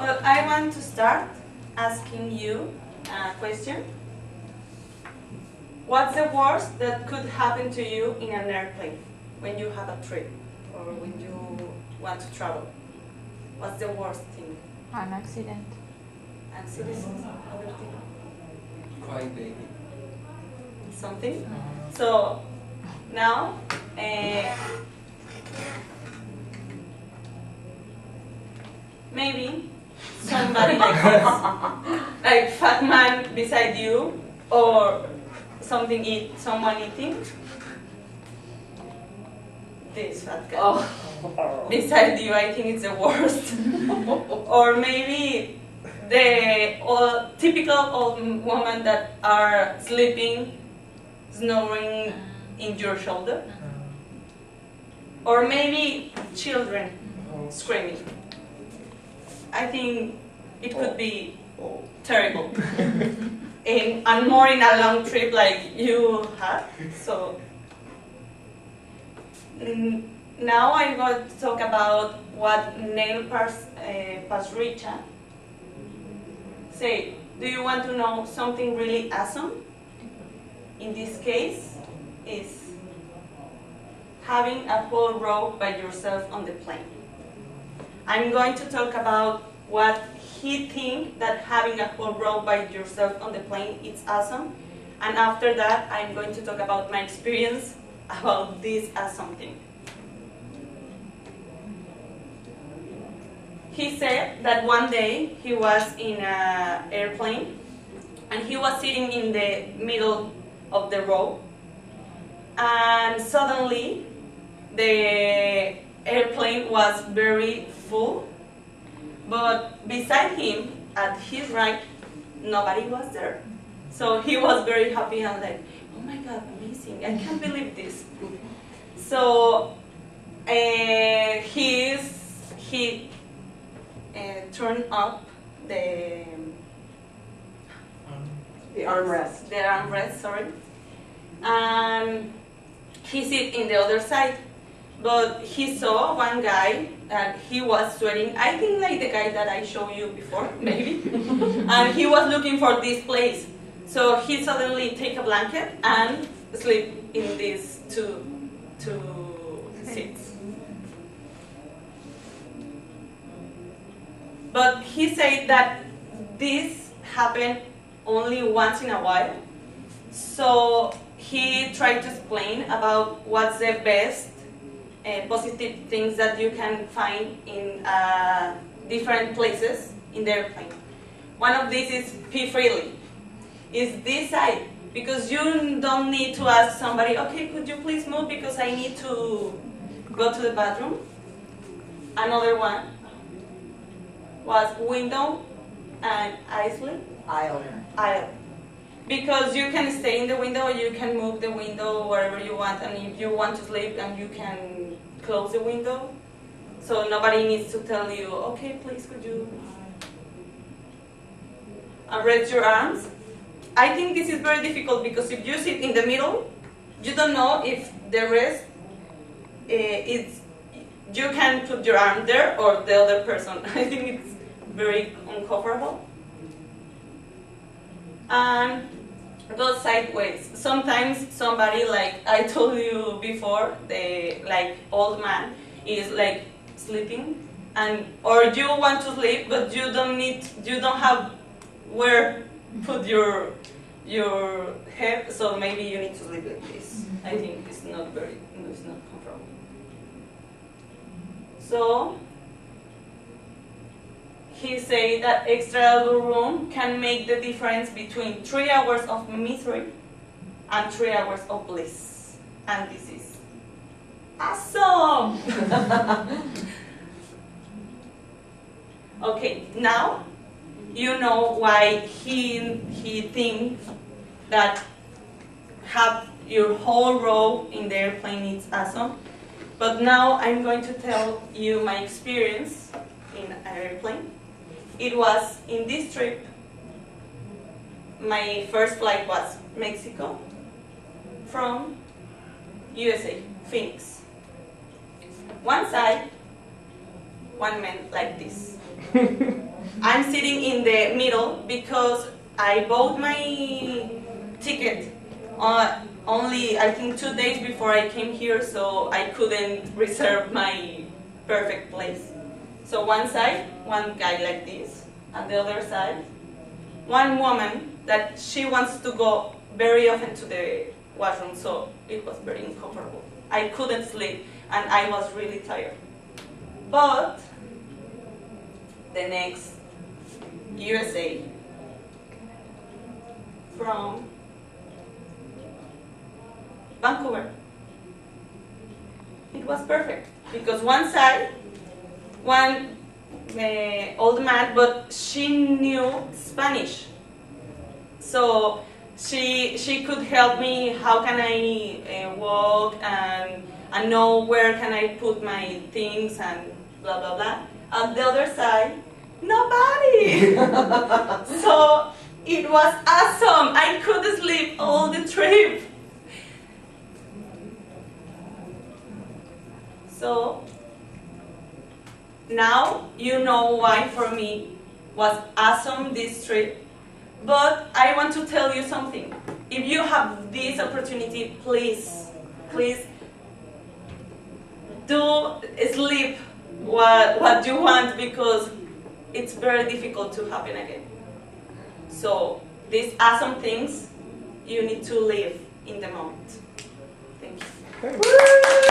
Well, I want to start asking you a question. What's the worst that could happen to you in an airplane when you have a trip or when you want to travel? What's the worst thing? An accident. Accident? Other thing? Crying baby. Something? So now, maybe somebody like this, like fat man beside you, or someone eating. This fat guy beside you, I think it's the worst. Or maybe the typical old woman that are sleeping, snoring in your shoulder. Or maybe children screaming. I think it could be terrible. And more in a long trip like you had. So now I'm going to talk about what Neil Pasricha say. Do you want to know something really awesome? In this case, is having a whole row by yourself on the plane. I'm going to talk about what he thinks that having a whole row by yourself on the plane is awesome. And after that, I'm going to talk about my experience about this awesome thing. He said that one day he was in an airplane and he was sitting in the middle of the row, and suddenly the airplane was very full, but beside him, at his right, nobody was there. So he was very happy and like, oh my God, amazing, I can't believe this. So he turned up the armrest, sorry. And he sit in the other side. But he saw one guy and he was sweating. I think like the guy that I showed you before, maybe. And he was looking for this place. So he suddenly take a blanket and sleep in these two seats. But he said that this happened only once in a while. So he tried to explain about what's the best positive things that you can find in different places in the airplane. One of these is pee freely. It's this side, because you don't need to ask somebody, okay, could you please move because I need to go to the bathroom. Another one was window and aisle. Because you can stay in the window, you can move the window wherever you want, and if you want to sleep, and you can close the window. So nobody needs to tell you, okay, please could you rest your arms. I think this is very difficult because if you sit in the middle, you don't know if the rest you can put your arm there or the other person. I think it's very uncomfortable. And go sideways. Sometimes somebody, like I told you before, the like old man is like sleeping, and or you want to sleep but you don't have where put your head, so maybe you need to sleep like this. I think it's not comfortable. So he said that extra elbow room can make the difference between 3 hours of misery and 3 hours of bliss. And this is awesome! Okay, now you know why he thinks that have your whole row in the airplane is awesome. But now I'm going to tell you my experience in an airplane. It was in this trip, my first flight was Mexico from USA, Phoenix. One side, one man like this. I'm sitting in the middle because I bought my ticket only I think 2 days before I came here, so I couldn't reserve my perfect place. So one side, one guy like this, and the other side, one woman that she wants to go very often to the washroom, so it was very uncomfortable. I couldn't sleep, and I was really tired. But the next USA from Vancouver, it was perfect because one side, one old man, but she knew Spanish, so she could help me. How can I walk and know where can I put my things and blah blah blah. On the other side, nobody. So it was awesome. I could sleep all the trip. So now you know why for me was awesome this trip. But I want to tell you something. If you have this opportunity, please do sleep what you want, because it's very difficult to happen again. So these awesome things, you need to live in the moment. Thank you.